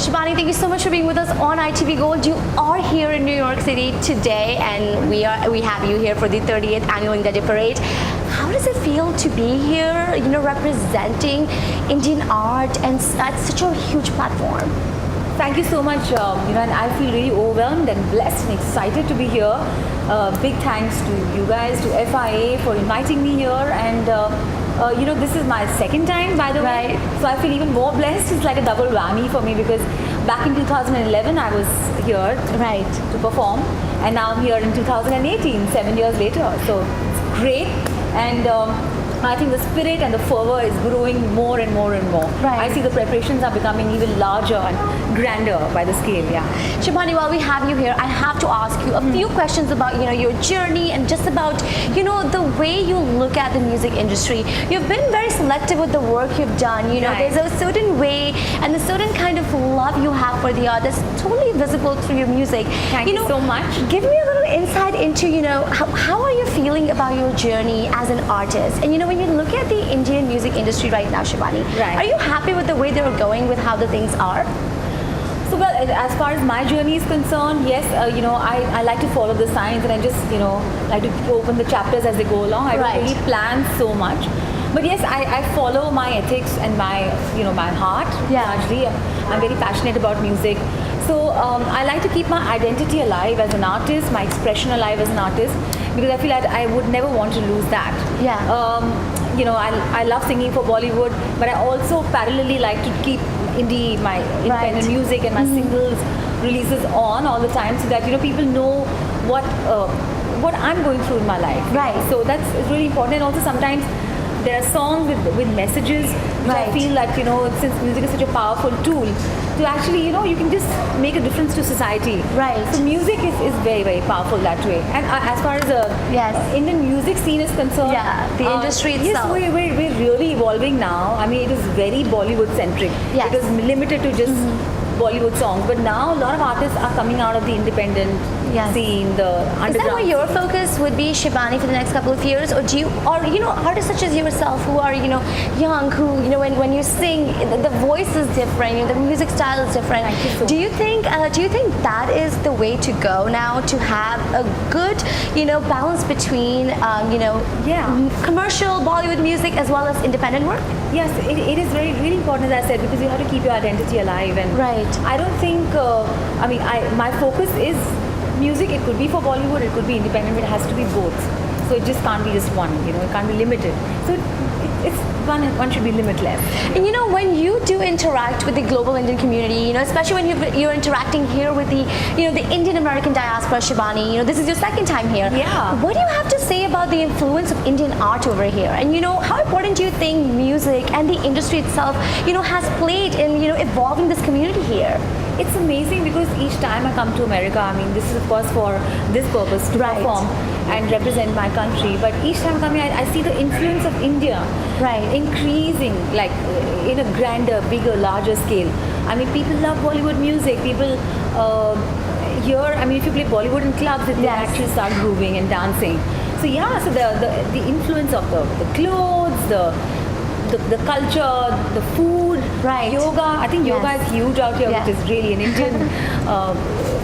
Shibani, thank you so much for being with us on ITV Gold. You are here in New York City today, and we have you here for the 30th Annual India Day Parade. How does it feel to be here, representing Indian art and at such a huge platform? Thank you so much, and I feel really overwhelmed and blessed and excited to be here. Big thanks to you guys, to FIA for inviting me here, and this is my second time, by the way. So I feel even more blessed. It's like a double whammy for me because back in 2011 I was here to perform, and now I'm here in 2018, 7 years later. So it's great, and I think the spirit and the fervor is growing more and more and more. I see the preparations are becoming even larger and grander by the scale. Shibani, while we have you here, I have to ask you a few questions about your journey and just about the way you look at the music industry. You've been very selective with the work you've done. There's a certain way and a certain kind of love you have for the art that's totally visible through your music. Thank you so much. Give me a little insight into how are you feeling about your journey as an artist? And when you look at the Indian music industry right now, Shibani, are you happy with the way they're going, with how the things are? So, well, as far as my journey is concerned, yes, I like to follow the signs, and I just, like to open the chapters as they go along. I don't really plan so much. But yes, I follow my ethics and my, my heart largely. I'm very passionate about music. So I like to keep my identity alive as an artist, my expression alive as an artist, because I feel like I would never want to lose that. I love singing for Bollywood, but I also parallelly like to keep my independent music and my singles releases on all the time, so that people know what I'm going through in my life. So that's really important. And also sometimes there are songs with messages which I feel like since music is such a powerful tool to actually you can just make a difference to society. So music is very, very powerful that way. And as far as the Indian music scene is concerned, the industry itself, yes, we're really evolving now. I mean, it was very Bollywood centric. It was limited to just Bollywood songs, but now a lot of artists are coming out of the independent scene, the underground. Is that where your focus would be, Shibani, for the next couple of years, or do you, or artists such as yourself who are young, who when you sing, the voice is different, the music style is different. Do you think that is the way to go now, to have a good balance between commercial Bollywood music as well as independent work? Yes, it is really important, as I said, because you have to keep your identity alive. And I don't think, my focus is music. It could be for Bollywood, it could be independent, but it has to be both. So it just can't be just one, it can't be limited. So it's one should be limitless. And when you do interact with the global Indian community, especially when you're interacting here with the the Indian American diaspora, Shibani, this is your second time here. What do you have to say about the influence of Indian art over here? And how important do you think music and the industry itself has played in evolving this community here? It's amazing because each time I come to America, this is of course for this purpose, to perform and represent my country, but each time I come here, I see the influence of India increasing, like in a grander, bigger, larger scale. People love Bollywood music. People here, if you play Bollywood in clubs, they actually start grooving and dancing. So so the influence of the clothes, the culture, the food, yoga. I think yoga is huge out here, which is really an Indian,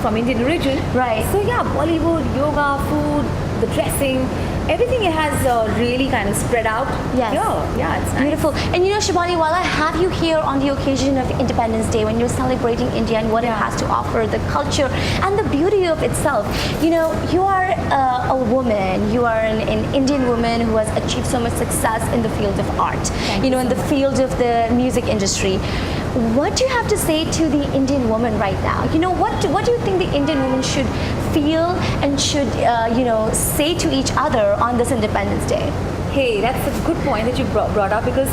from Indian origin. So Bollywood, yoga, food, the dressing, everything has really kind of spread out. It's nice. Beautiful. And Shibani, while I have you here on the occasion of Independence Day, when you're celebrating India and what it has to offer, the culture and the beauty of itself, you are a woman, you are an Indian woman who has achieved so much success in the field of art, in the field of the music industry. What do you have to say to the Indian woman right now? What do you think the Indian woman should feel and should say to each other on this Independence Day? Hey, that's a good point that you brought up, because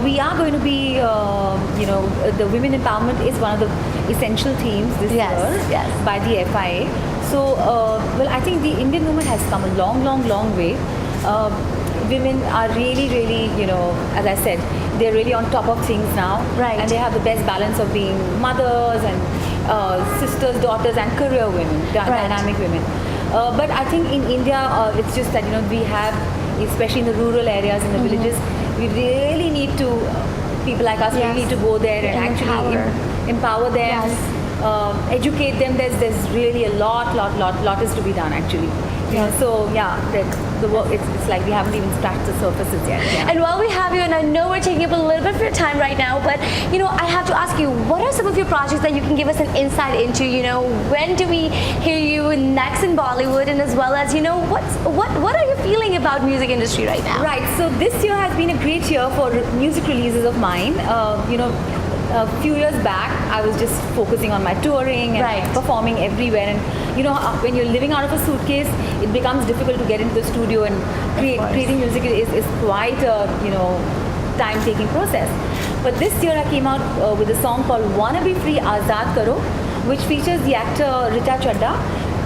we are going to be, the women empowerment is one of the essential themes this year by the FIA. So, I think the Indian woman has come a long way. Women are really, as I said, they're really on top of things now. And they have the best balance of being mothers and sisters, daughters, and career women, dynamic women. But I think in India, it's just that, we have, especially in the rural areas, in the villages, we really need to, people like us really need to go there and actually empower them, Yes. educate them. There's really a lot is to be done actually. You know, so yeah, the work it's like we haven't even scratched the surfaces yet. Yeah. And while we have you, and I know we're taking up a little bit of your time right now, but you know, I have to ask you, what are some of your projects that you can give us an insight into? You know, when do we hear you next in Bollywood, and as well as, you know, what are you feeling about music industry right now? Right. So this year has been a great year for music releases of mine. You know, a few years back, I was just focusing on my touring and Right. performing everywhere. And you know, when you're living out of a suitcase, it becomes difficult to get into the studio and creating music is quite a, you know, time-taking process. But this year I came out with a song called "Wanna Be Free, Azad Karo," which features the actor Rita Chadda.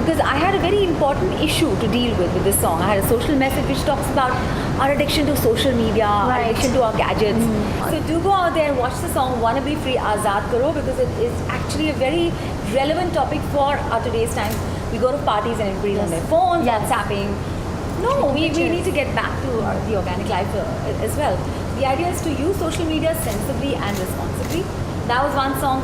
Because I had a very important issue to deal with this song. I had a social message which talks about our addiction to social media, our addiction to our gadgets. So do go out there and watch the song "Wanna Be Free, Azad Karo," because it is actually a very relevant topic for our today's time. We go to parties and everybody's on their phones, WhatsApping. No, we need to get back to the organic life as well. The idea is to use social media sensibly and responsibly. That was one song.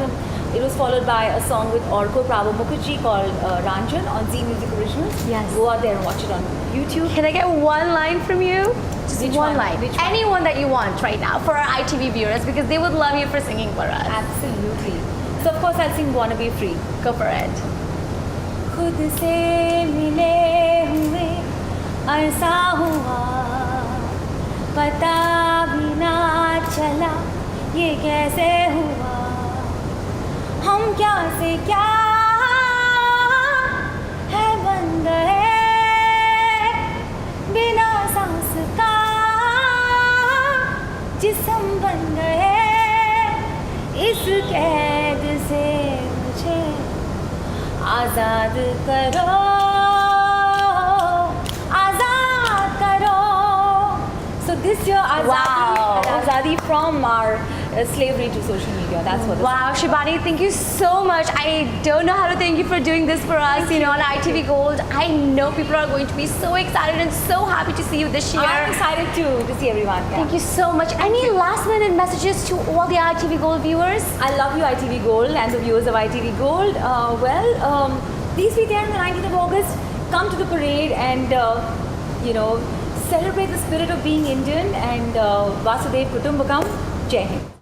It was followed by a song with Orko Prabhu Mukherjee called Ranjan on Z Music Originals. Yes. Go out there and watch it on YouTube. Can I get one line from you? Just Which one one? line. Which one? Anyone that you want right now for our ITV viewers, because they would love you for singing for us. Absolutely. So of course I'll sing "Wanna Be Free." Go for it. खुद से मिले हुए अरसा हुआ, पता भी ना चला ये कैसे हुआ, हम क्या से क्या है बन गए, बिना सांस का जिस्म बन गए, इस कैद से मुझे आजाद करो, आजाद करो. So this year, Azadi from our slavery to social media. That's what. Wow, Shibani, thank you so much. I don't know how to thank you for doing this for us. You know, on ITV Gold, I know people are going to be so excited and so happy to see you this year. I'm excited too to see everyone. Yeah. Thank you so much. Any last-minute messages to all the ITV Gold viewers? I love you, ITV Gold, and the viewers of ITV Gold. Please be there on the 19th of August. Come to the parade and, you know, celebrate the spirit of being Indian and Vasudev Kutumbakam. Jai Hind.